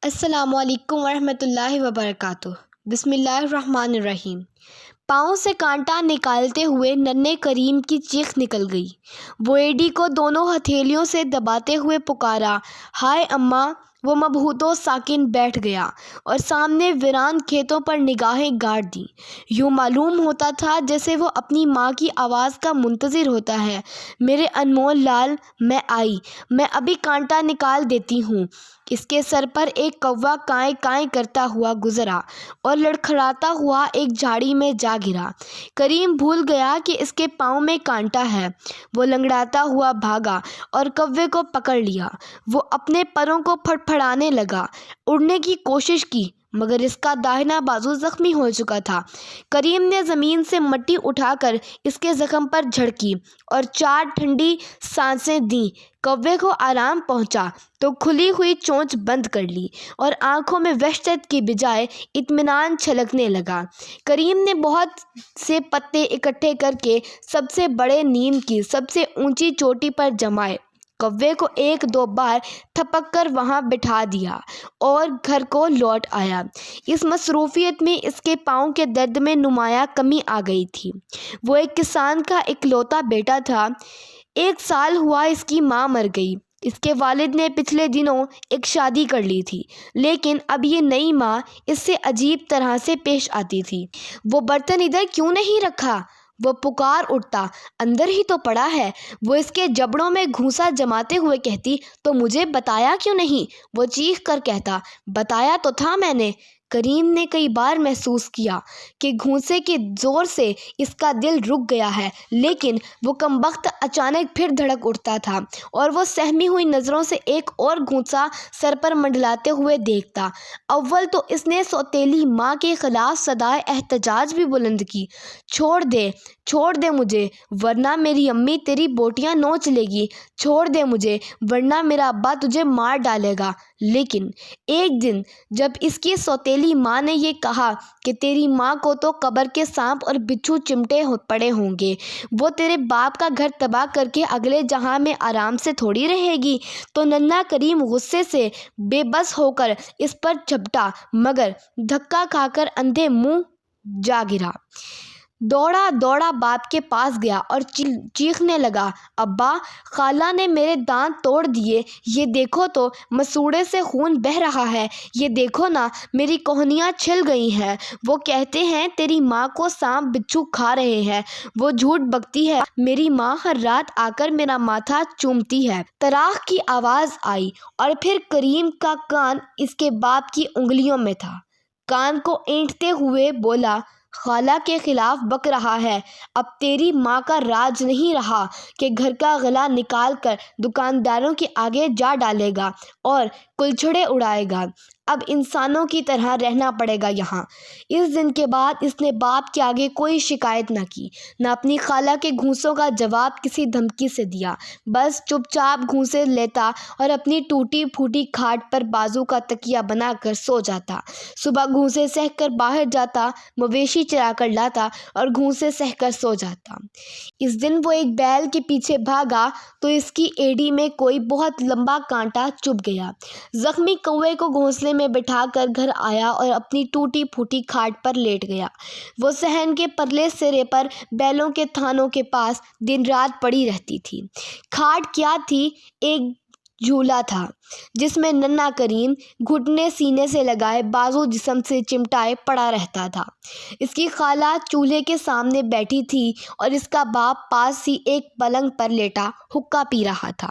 السلام علیکم ورحمۃ اللہ وبرکاتہ۔ بسم اللہ الرحمن الرحیم۔ پاؤں سے کانٹا نکالتے ہوئے ننھے کریم کی چیخ نکل گئی۔ وہ ایڈی کو دونوں ہتھیلیوں سے دباتے ہوئے پکارا، ہائے اماں! وہ مبہوت و ساکن بیٹھ گیا اور سامنے ویران کھیتوں پر نگاہیں گاڑ دیں۔ یوں معلوم ہوتا تھا جیسے وہ اپنی ماں کی آواز کا منتظر ہوتا ہے۔ میرے انمول لال، میں آئی، میں ابھی کانٹا نکال دیتی ہوں۔ اس کے سر پر ایک کوا کائیں کائیں کرتا ہوا گزرا اور لڑکھڑاتا ہوا ایک جھاڑی میں جا گرا۔ کریم بھول گیا کہ اس کے پاؤں میں کانٹا ہے۔ وہ لنگڑاتا ہوا بھاگا اور کوے کو پکڑ لیا۔ وہ اپنے پروں کو پھڑپھڑانے لگا، اڑنے کی کوشش کی، مگر اس کا داہنا بازو زخمی ہو چکا تھا۔ کریم نے زمین سے مٹی اٹھا کر اس کے زخم پر جھڑکی اور 4 ٹھنڈی سانسیں دیں۔ کوے کو آرام پہنچا تو کھلی ہوئی چونچ بند کر لی اور آنکھوں میں وحشت کی بجائے اطمینان چھلکنے لگا۔ کریم نے بہت سے پتے اکٹھے کر کے سب سے بڑے نیم کی سب سے اونچی چوٹی پر جمائے، کوے کو 1-2 بار تھپک کر وہاں بٹھا دیا اور گھر کو لوٹ آیا۔ اس مصروفیت میں اس کے پاؤں کے درد میں نمایاں کمی آ گئی تھی۔ وہ ایک کسان کا اکلوتا بیٹا تھا۔ 1 سال ہوا اس کی ماں مر گئی۔ اس کے والد نے پچھلے دنوں ایک شادی کر لی تھی، لیکن اب یہ نئی ماں اس سے عجیب طرح سے پیش آتی تھی۔ وہ برتن ادھر کیوں نہیں رکھا؟ وہ پکار اٹھتا، اندر ہی تو پڑا ہے۔ وہ اس کے جبڑوں میں گھونسا جماتے ہوئے کہتی، تو مجھے بتایا کیوں نہیں؟ وہ چیخ کر کہتا، بتایا تو تھا میں نے۔ کریم نے کئی بار محسوس کیا کہ گھونسے کے زور سے اس کا دل رک گیا ہے، لیکن وہ کمبخت اچانک پھر دھڑک اٹھتا تھا اور وہ سہمی ہوئی نظروں سے ایک اور گھونسا سر پر منڈلاتے ہوئے دیکھتا۔ اول تو اس نے سوتیلی ماں کے خلاف صدائے احتجاج بھی بلند کی، چھوڑ دے مجھے ورنہ میری امی تیری بوٹیاں نوچ لے گی، چھوڑ دے مجھے ورنہ میرا ابا تجھے مار ڈالے گا۔ لیکن ایک دن جب اس کی سوتیلی ماں نے یہ کہا کہ تیری ماں کو تو قبر کے سانپ اور بچھو چمٹے پڑے ہوں گے، وہ تیرے باپ کا گھر تباہ کر کے اگلے جہاں میں آرام سے تھوڑی رہے گی، تو ننھا کریم غصے سے بے بس ہو کر اس پر جھپٹا، مگر دھکا کھا کر اندھے منہ جا گرا۔ دوڑا باپ کے پاس گیا اور چیخنے لگا، ابا، خالہ نے میرے دانت توڑ دیے، یہ دیکھو تو مسوڑے سے خون بہہ رہا ہے، یہ دیکھو نا، میری کوہنیاں چھل گئی ہیں۔ وہ کہتے ہیں تیری ماں کو سانپ بچھو کھا رہے ہیں، وہ جھوٹ بکتی ہے، میری ماں ہر رات آ کر میرا ماتھا چومتی ہے۔ تراخ کی آواز آئی اور پھر کریم کا کان اس کے باپ کی انگلیوں میں تھا۔ کان کو اینٹھتے ہوئے بولا، خالہ کے خلاف بک رہا ہے، اب تیری ماں کا راج نہیں رہا کہ گھر کا غلہ نکال کر دکانداروں کے آگے جا ڈالے گا اور کلچھڑے اڑائے گا، اب انسانوں کی طرح رہنا پڑے گا یہاں۔ اس دن کے بعد اس نے باپ کے آگے کوئی شکایت نہ کی، نہ اپنی خالہ کے گھونسوں کا جواب کسی دھمکی سے دیا، بس چپ چاپ گھونسے لیتا اور اپنی ٹوٹی پھوٹی کھاٹ پر بازو کا تکیہ بنا کر سو جاتا۔ صبح گھونسے سہ کر باہر جاتا، مویشی چرا کر لاتا اور گھونسے سہ کر سو جاتا۔ اس دن وہ ایک بیل کے پیچھے بھاگا تو اس کی ایڑی میں کوئی بہت لمبا کانٹا چبھ گیا۔ زخمی کوے کو گھونسلے میں بٹھا کر گھر آیا اور اپنی ٹوٹی پھوٹی کھاٹ پر لیٹ گیا۔ وہ صحن کے پرلے سرے پر بیلوں کے تھانوں کے پاس دن رات پڑی رہتی تھی۔ کھاٹ کیا تھی؟ ایک جھولا تھا جس میں ننھا کریم گھٹنے سینے سے لگائے بازو جسم سے چمٹائے پڑا رہتا تھا۔ اس کی خالہ چولہے کے سامنے بیٹھی تھی اور اس کا باپ پاس ہی ایک پلنگ پر لیٹا حقہ پی رہا تھا۔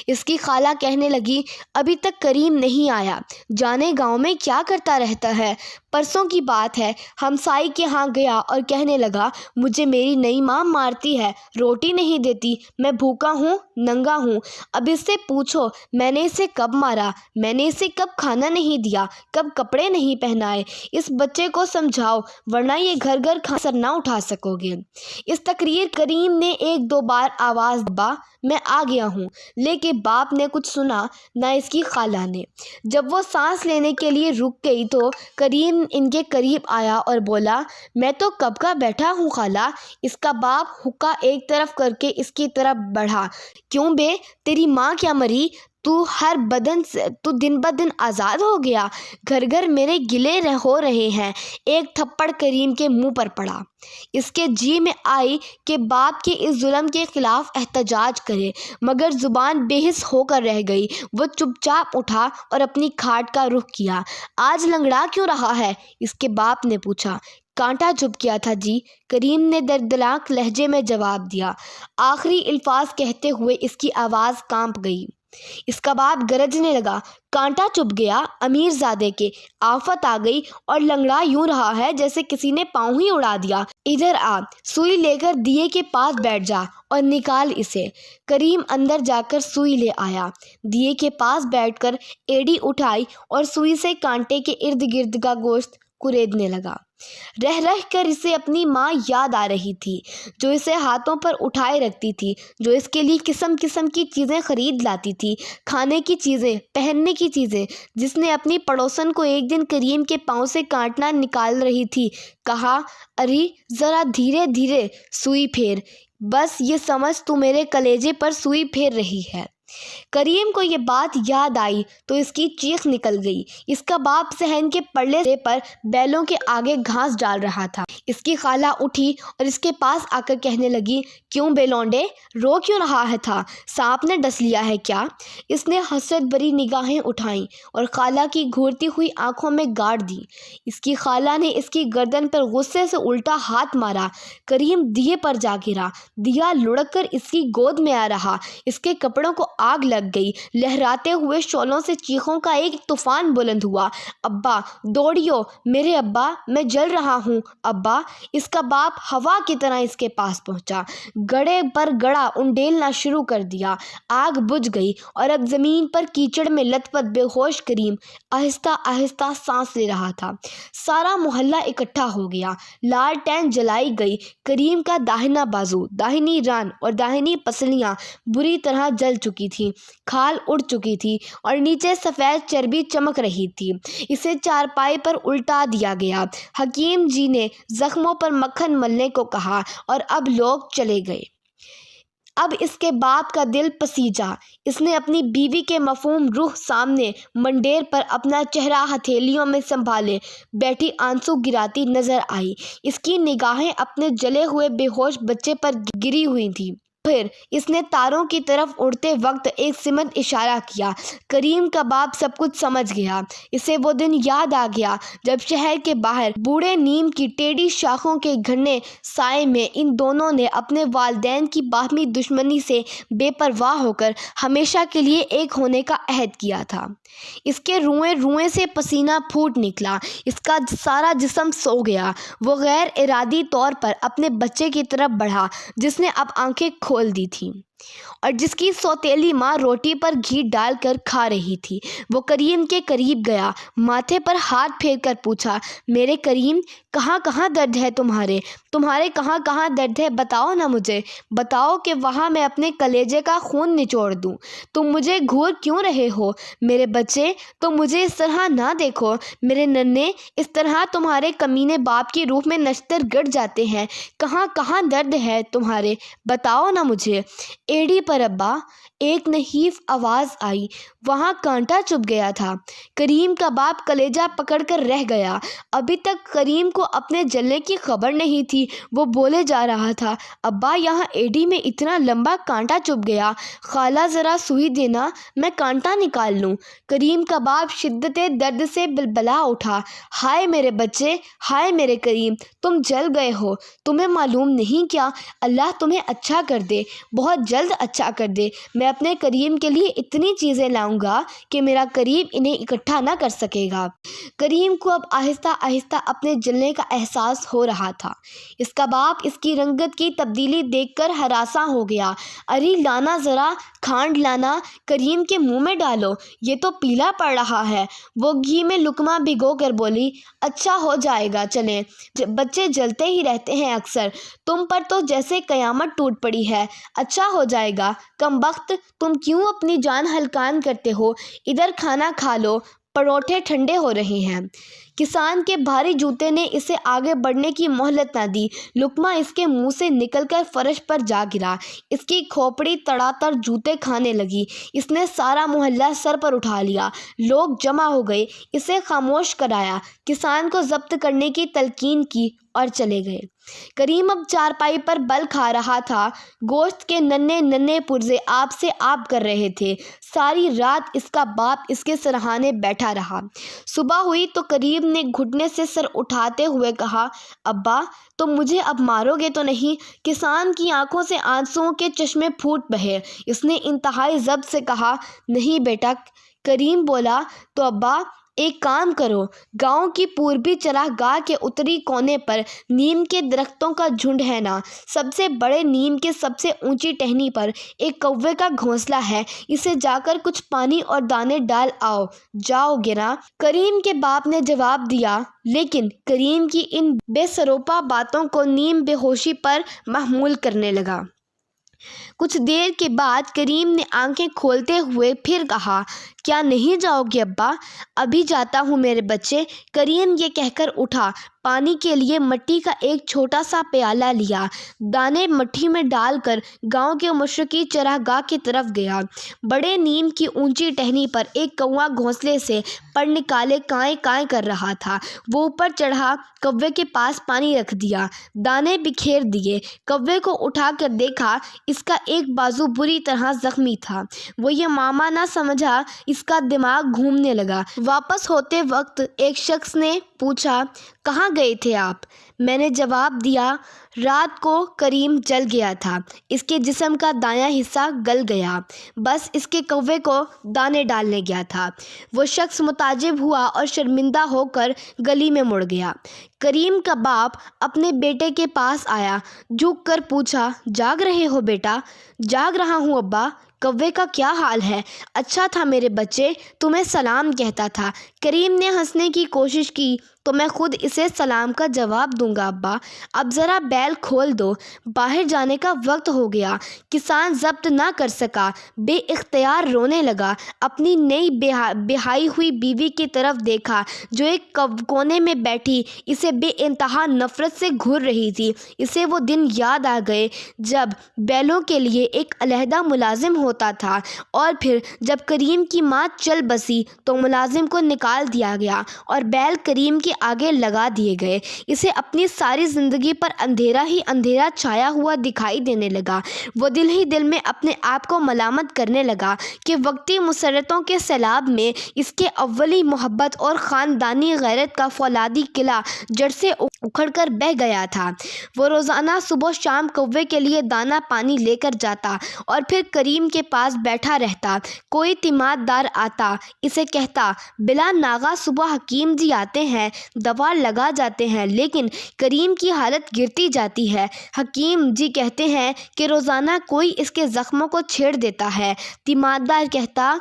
اس کی خالہ کہنے لگی، ابھی تک کریم نہیں آیا، جانے گاؤں میں کیا کرتا رہتا ہے؟ پرسوں کی بات ہے، ہمسائی کے ہاں گیا اور کہنے لگا، مجھے میری نئی ماں مارتی ہے، روٹی نہیں دیتی، میں بھوکا ہوں، ننگا ہوں۔ اب اس سے پوچھو میں نے اسے کب مارا، میں نے اسے کب کھانا نہیں دیا، کب کپڑے نہیں پہنائے؟ اس بچے کو سمجھاؤ ورنہ یہ گھر گھر سر نہ اٹھا سکو گے۔ اس تقریر کریم نے 1-2 بار آواز دبا، میں آ گیا ہوں، لیکن باپ نے کچھ سنا نہ اس کی خالہ نے۔ جب وہ سانس لینے کے لیے رک گئی تو کریم ان کے قریب آیا اور بولا، میں تو کب کا بیٹھا ہوں خالہ۔ اس کا باپ حقہ ایک طرف کر کے اس کی طرف بڑھا، کیوں بے، تیری ماں کیا مری؟ تو دن بدن آزاد ہو گیا، گھر گھر میرے گلے ہو رہے ہیں۔ ایک تھپڑ کریم کے منہ پر پڑا۔ اس کے جی میں آئی کہ باپ کے اس ظلم کے خلاف احتجاج کرے، مگر زبان بے حس ہو کر رہ گئی۔ وہ چپ چاپ اٹھا اور اپنی کھاٹ کا رخ کیا۔ آج لنگڑا کیوں رہا ہے؟ اس کے باپ نے پوچھا۔ کانٹا چپ کیا تھا جی، کریم نے دردناک لہجے میں جواب دیا۔ آخری الفاظ کہتے ہوئے اس کی آواز کانپ گئی۔ اس کا باپ گرجنے لگا۔ کانٹا چپ گیا؟ امیر زادے کے آفت آ گئی اور لنگڑا یوں رہا ہے جیسے کسی نے پاؤں ہی اڑا دیا۔ ادھر آ، سوئی لے کر دیے کے پاس بیٹھ جا اور نکال اسے۔ کریم اندر جا کر سوئی لے آیا، دیے کے پاس بیٹھ کر ایڑی اٹھائی اور سوئی سے کانٹے کے ارد گرد کا گوشت کریدنے لگا۔ رہ رہ کر اسے اپنی ماں یاد آ رہی تھی، جو اسے ہاتھوں پر اٹھائے رکھتی تھی، جو اس کے لیے قسم قسم کی چیزیں خرید لاتی تھی، کھانے کی چیزیں، پہننے کی چیزیں، جس نے اپنی پڑوسن کو ایک دن کریم کے پاؤں سے کانٹا نکال رہی تھی کہا، ارے ذرا دھیرے دھیرے سوئی پھیر، بس یہ سمجھ تو میرے کلیجے پر سوئی پھیر رہی ہے۔ کریم کو یہ بات یاد آئی تو اس کی چیخ نکل گئی۔ اس کا باپ صحن کے پلڑے پر بیلوں کے آگے گھاس ڈال رہا تھا۔ اس کی خالہ اٹھی اور اس کے پاس آ کر کہنے لگی، کیوں بے لونڈے، رو کیوں رہا ہے تھا؟ سانپ نے ڈس لیا ہے کیا؟ اس نے حسرت بھری نگاہیں اٹھائیں اور خالہ کی گھورتی ہوئی آنکھوں میں گاڑ دی۔ اس کی خالہ نے اس کی گردن پر غصے سے الٹا ہاتھ مارا۔ کریم دیے پر جا گرا۔ دیا لڑک کر اس کی گود میں آ رہا۔ اس کے کپڑوں کو آگ لگ گئی۔ لہراتے ہوئے شعلوں سے چیخوں کا ایک طوفان بلند ہوا۔ ابا دوڑیو، میرے ابا، میں جل رہا ہوں ابا۔ اس کا باپ ہوا کی طرح اس کے پاس پہنچا، گڑے پر گڑا انڈیلنا شروع کر دیا۔ آگ بجھ گئی اور اب زمین پر کیچڑ میں لت پت بے ہوش کریم آہستہ آہستہ سانس لے رہا تھا۔ سارا محلہ اکٹھا ہو گیا۔ لالٹین جلائی گئی۔ کریم کا داہنا بازو، داہنی ران اور داہنی پسلیاں بری طرح جل چکی تھی، کھال اڑ چکی تھی اور نیچے سفید چربی چمک رہی تھی۔ اسے چارپائی پر الٹا دیا گیا۔ حکیم جی نے زخموں پر مکھن ملنے کو کہا اور اب لوگ چلے گئے۔ اب اس کے باپ کا دل پسیجا۔ اس نے اپنی بیوی کے مفہوم روح سامنے منڈیر پر اپنا چہرہ ہتھیلیوں میں سنبھالے بیٹھی آنسو گراتی نظر آئی۔ اس کی نگاہیں اپنے جلے ہوئے بے ہوش بچے پر گری ہوئی تھیں۔ پھر اس نے تاروں کی طرف اڑتے وقت ایک سمت اشارہ کیا۔ کریم کا باپ سب کچھ سمجھ گیا۔ اسے وہ دن یاد آ گیا جب شہر کے باہر بوڑھے نیم کی ٹیڑھی شاخوں کے گھنے سائے میں ان دونوں نے اپنے والدین کی باہمی دشمنی سے بے پرواہ ہو کر ہمیشہ کے لیے ایک ہونے کا عہد کیا تھا۔ اس کے روئیں روئیں سے پسینہ پھوٹ نکلا۔ اس کا سارا جسم سو گیا۔ وہ غیر ارادی طور پر اپنے بچے کی طرف بڑھا جس نے اب آنکھیں کھول دی تھیں اور جس کی سوتیلی ماں روٹی پر گھی ڈال کر کھا رہی تھی۔ وہ کریم کے قریب گیا، ماتھے پر ہاتھ پھیر کر پوچھا، میرے کریم، کہاں کہاں درد ہے تمہارے کہاں کہاں درد ہے؟ بتاؤ نا مجھے، بتاؤ کہ وہاں میں اپنے کلیجے کا خون نچوڑ دوں۔ تم مجھے گھور کیوں رہے ہو؟ میرے بچے، تم مجھے اس طرح نہ دیکھو۔ میرے ننھے اس طرح تمہارے کمینے باپ کی روح میں نشتر گڑ جاتے ہیں۔ کہاں کہاں درد ہے تمہارے؟ بتاؤ نا مجھے۔ ایڑی پر ابا، ایک نحیف آواز آئی۔ وہاں کانٹا چپ گیا تھا۔ کریم کا باپ کلیجہ پکڑ کر رہ گیا۔ ابھی تک کریم کو اپنے جلنے کی خبر نہیں تھی۔ وہ بولے جا رہا تھا، ابا یہاں ایڑی میں اتنا لمبا کانٹا چپ گیا۔ خالہ ذرا سوئی دینا، میں کانٹا نکال لوں۔ کریم کا باپ شدت درد سے بلبلا اٹھا۔ ہائے میرے بچے، ہائے میرے کریم، تم جل گئے ہو۔ تمہیں معلوم نہیں کیا؟ اللہ تمہیں اچھا کر دے، بہت جلد اچھا کر دے۔ میں اپنے کریم کے لیے اتنی چیزیں لاؤں گا کہ میرا کریم انہیں اکٹھا نہ کر سکے گا۔ کریم کو اب آہستہ آہستہ اپنے جلنے کا احساس ہو رہا تھا۔ اس کا باپ اس کی رنگت کی تبدیلی دیکھ کر ہراساں ہو گیا۔ ارے لانا، ذرا کھانڈ لانا، کریم کے منہ میں ڈالو، یہ تو پیلا پڑ رہا ہے۔ وہ گھی میں لقمہ بھگو کر بولی، اچھا ہو جائے گا، چلیں، بچے جلتے ہی رہتے ہیں اکثر، تم پر تو جیسے قیامت ٹوٹ پڑی ہے۔ اچھا ہو جائے گا، کم بخت، تم کیوں اپنی جان ہلکان کرتے ہو؟ ادھر کھانا کھا لو، پروٹھے ٹھنڈے ہو رہے ہیں۔ کسان کے بھاری جوتے نے اسے آگے بڑھنے کی مہلت نہ دی۔ لقمہ اس کے منہ سے نکل کر فرش پر جا گرا۔ اس کی کھوپڑی تڑا تڑ جوتے کھانے لگی۔ اس نے سارا محلہ سر پر اٹھا لیا۔ لوگ جمع ہو گئے، اسے خاموش کرایا، کسان کو ضبط کرنے کی تلقین کی اور چلے گئے۔ کریم اب چارپائی پر بل کھا رہا تھا۔ گوشت کے ننھے ننھے پرزے آب سے آب کر رہے تھے۔ ساری رات اس کا باپ اس کے سرہانے بیٹھا رہا۔ صبح ہوئی تو کریم نے گھٹنے سے سر اٹھاتے ہوئے کہا، ابا تم مجھے اب مارو گے تو نہیں؟ کسان کی آنکھوں سے آنسوؤں کے چشمے پھوٹ بہے۔ اس نے انتہائی ضبط سے کہا، نہیں بیٹا۔ کریم بولا، تو ابا ایک کام کرو، گاؤں کی پوربی چراہ گاہ کے اتری کونے پر نیم کے درختوں کا جھنڈ ہے نا، سب سے بڑے نیم کے سب سے اونچی ٹہنی پر ایک کوے کا گھونسلہ ہے، اسے جا کر کچھ پانی اور دانے ڈال آؤ، جاؤ گے نا؟ کریم کے باپ نے جواب دیا، لیکن کریم کی ان بے سروپا باتوں کو نیم بے ہوشی پر محمول کرنے لگا۔ کچھ دیر کے بعد کریم نے آنکھیں کھولتے ہوئے پھر کہا، کیا نہیں جاؤ گے ابا؟ ابھی جاتا ہوں میرے بچے۔ کریم یہ کہہ کر اٹھا، پانی کے لیے مٹی کا ایک چھوٹا سا پیالہ لیا، دانے مٹھی میں ڈال کر گاؤں کے مشرقی چراہ گاہ کی طرف گیا۔ بڑے نیم کی اونچی ٹہنی پر ایک کوا گھونسلے سے پر نکالے کائیں کائیں کر رہا تھا۔ وہ اوپر چڑھا، کوے کے پاس پانی رکھ دیا، دانے بکھیر دیے۔ کوے کو اٹھا کر دیکھا، اس کا ایک بازو بری طرح زخمی تھا۔ وہ یہ معمہ نہ سمجھا، اس کا دماغ گھومنے لگا۔ واپس ہوتے وقت ایک شخص نے پوچھا، کہاں گئے تھے آپ؟ میں نے جواب دیا، رات کو کریم جل گیا تھا، اس کے جسم کا دایاں حصہ گل گیا، بس اس کے کوے کو دانے ڈالنے گیا تھا۔ وہ شخص متعجب ہوا اور شرمندہ ہو کر گلی میں مڑ گیا۔ کریم کا باپ اپنے بیٹے کے پاس آیا، جھک کر پوچھا، جاگ رہے ہو بیٹا؟ جاگ رہا ہوں ابا۔ کوے کا کیا حال ہے؟ اچھا تھا میرے بچے، تمہیں سلام کہتا تھا۔ کریم نے ہنسنے کی کوشش کی، تو میں خود اسے سلام کا جواب دوں گا ابا۔ اب ذرا بیل کھول دو، باہر جانے کا وقت ہو گیا۔ کسان ضبط نہ کر سکا، بے اختیار رونے لگا۔ اپنی نئی بیاہی ہوئی بیوی کی طرف دیکھا جو ایک کونے میں بیٹھی اسے بے انتہا نفرت سے گھور رہی تھی۔ اسے وہ دن یاد آ گئے جب بیلوں کے لیے ایک علیحدہ ملازم ہوتا تھا، اور پھر جب کریم کی ماں چل بسی تو ملازم کو نکال دیا گیا اور بیل کریم کے آگے لگا دیے گئے۔ اسے اپنی ساری زندگی پر اندھیرا ہی اندھیرا چھایا ہوا دکھائی دینے لگا۔ وہ دل ہی دل میں اپنے آپ کو ملامت کرنے لگا کہ وقتی مسرتوں کے سیلاب میں اس کے اولی محبت اور خاندانی غیرت کا فولادی قلعہ جڑ سے اکھڑ کر بہہ گیا تھا۔ وہ روزانہ صبح شام کوے کے لیے دانہ پانی لے کر جاتا اور پھر کریم کے پاس بیٹھا رہتا۔ کوئی تیمار دار آتا، اسے کہتا، بلا ناغہ صبح حکیم جی آتے ہیں، دوا لگا جاتے ہیں، لیکن کریم کی حالت گرتی جاتی ہے۔ حکیم جی کہتے ہیں کہ روزانہ کوئی اس کے زخموں کو چھیڑ دیتا ہے۔ تیماردار کہتا،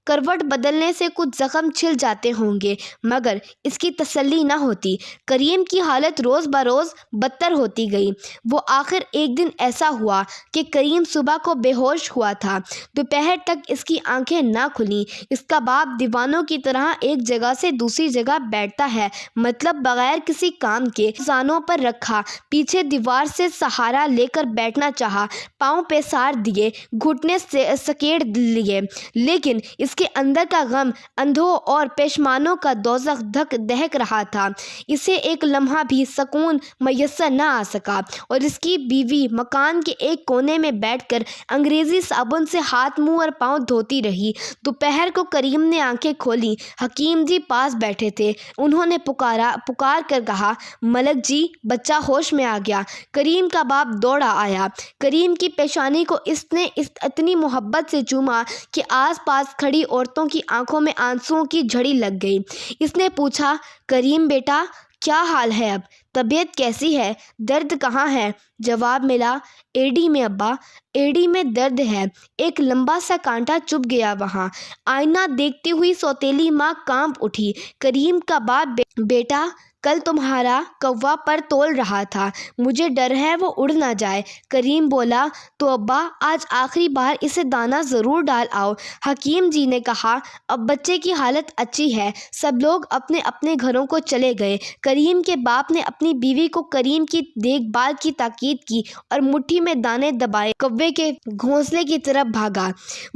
کروٹ بدلنے سے کچھ زخم چھل جاتے ہوں گے، مگر اس کی تسلی نہ ہوتی۔ کریم کی حالت روز بروز بدتر ہوتی گئی۔ وہ آخر ایک دن ایسا ہوا کہ کریم صبح کو بے ہوش ہوا تھا۔ دوپہر تک اس کی آنکھیں نہ کھلیں۔ اس کا باپ دیوانوں کی طرح ایک جگہ سے دوسری جگہ بیٹھتا ہے، مطلب بغیر کسی کام کے، زانوں پر رکھا، پیچھے دیوار سے سہارا لے کر بیٹھنا چاہا، پاؤں پیسار دیے، گھٹنے سکیڑ لیے، لیکن اس کے اندر کا غم اندھوں اور پیشمانوں کا دوزخ دہک رہا تھا۔ اسے ایک لمحہ بھی سکون میسر نہ آ سکا، اور اس کی بیوی مکان کے ایک کونے میں بیٹھ کر انگریزی صابن سے ہاتھ منہ اور پاؤں دھوتی رہی۔ دوپہر کو کریم نے آنکھیں کھولیں۔ حکیم جی پاس بیٹھے تھے۔ انہوں نے پکار کر کہا، ملک جی، بچہ ہوش میں آ گیا۔ کریم کا باپ دوڑا آیا۔ کریم کی پیشانی کو اس نے اتنی محبت سے چوما کہ آس پاس کھڑی عورتوں کی آنکھوں میں آنسوؤں کی جھڑی لگ گئی۔ اس نے پوچھا، کریم بیٹا، کیا حال ہے اب؟ طبیعت کیسی ہے؟ درد کہاں ہے؟ جواب ملا، ایڑی میں ابا، ایڑی میں درد ہے۔ ایک لمبا سا کانٹا چبھ گیا وہاں۔ آئینہ دیکھتی ہوئی سوتیلی ماں کانپ اٹھی۔ کریم کا باپ، بیٹا کل تمہارا کوا پر تول رہا تھا، مجھے ڈر ہے وہ اڑ نہ جائے۔ کریم بولا، تو ابا آج آخری بار اسے دانہ ضرور ڈال آؤ۔ حکیم جی نے کہا، اب بچے کی حالت اچھی ہے۔ سب لوگ اپنے اپنے گھروں کو چلے گئے۔ کریم کے باپ نے اپنی بیوی کو کریم کی دیکھ بھال کی تاکید کی اور مٹھی میں دانے دبائے کوے کے گھونسلے کی طرف بھاگا۔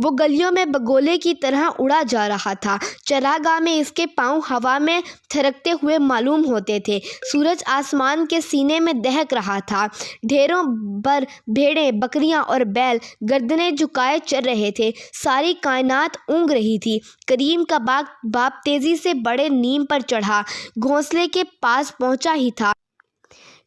وہ گلیوں میں بگولے کی طرح اڑا جا رہا تھا۔ چراگاہ میں اس کے پاؤں ہوا میں تھرکتے ہوئے معلوم ہوتے تھے۔ سورج آسمان کے سینے میں دہک رہا تھا۔ ڈھیروں بھر بھیڑیں، بکریاں اور بیل گردنیں جھکائے چر رہے تھے۔ ساری کائنات اونگ رہی تھی۔ کریم کا باپ تیزی سے بڑے نیم پر چڑھا، گھونسلے کے پاس پہنچا ہی تھا۔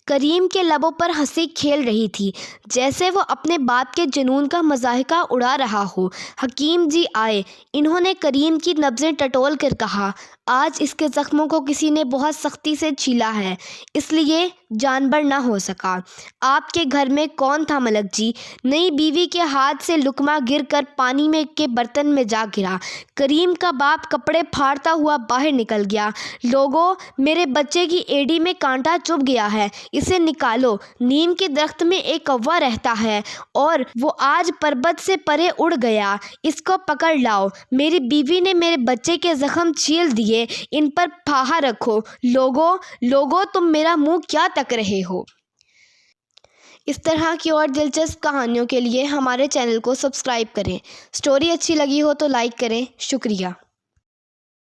کریم کے لبوں پر ہنسی کھیل رہی تھی، جیسے وہ اپنے باپ کے جنون کا مضاحکہ اڑا رہا ہو۔ حکیم جی آئے۔ انہوں نے کریم کی نبضیں ٹٹول کر کہا، آج اس کے زخموں کو کسی نے بہت سختی سے چھیلا ہے، اس لیے جانبر نہ ہو سکا۔ آپ کے گھر میں کون تھا ملک جی؟ نئی بیوی کے ہاتھ سے لقمہ گر کر پانی میں کے برتن میں جا گرا۔ کریم کا باپ کپڑے پھاڑتا ہوا باہر نکل گیا۔ لوگوں، میرے بچے کی ایڑی میں کانٹا چبھ گیا ہے، اسے نکالو۔ نیم کے درخت میں ایک کوا رہتا ہے اور وہ آج پربت سے پرے اڑ گیا، اس کو پکڑ لاؤ۔ میری بیوی نے میرے بچے کے زخم چھیل دیے، ان پر پھاہا رکھو۔ لوگوں تم میرا منہ کیا تک رہے ہو؟ اس طرح کی اور دلچسپ کہانیوں کے لیے ہمارے چینل کو سبسکرائب کریں۔ سٹوری اچھی لگی ہو تو لائک کریں۔ شکریہ۔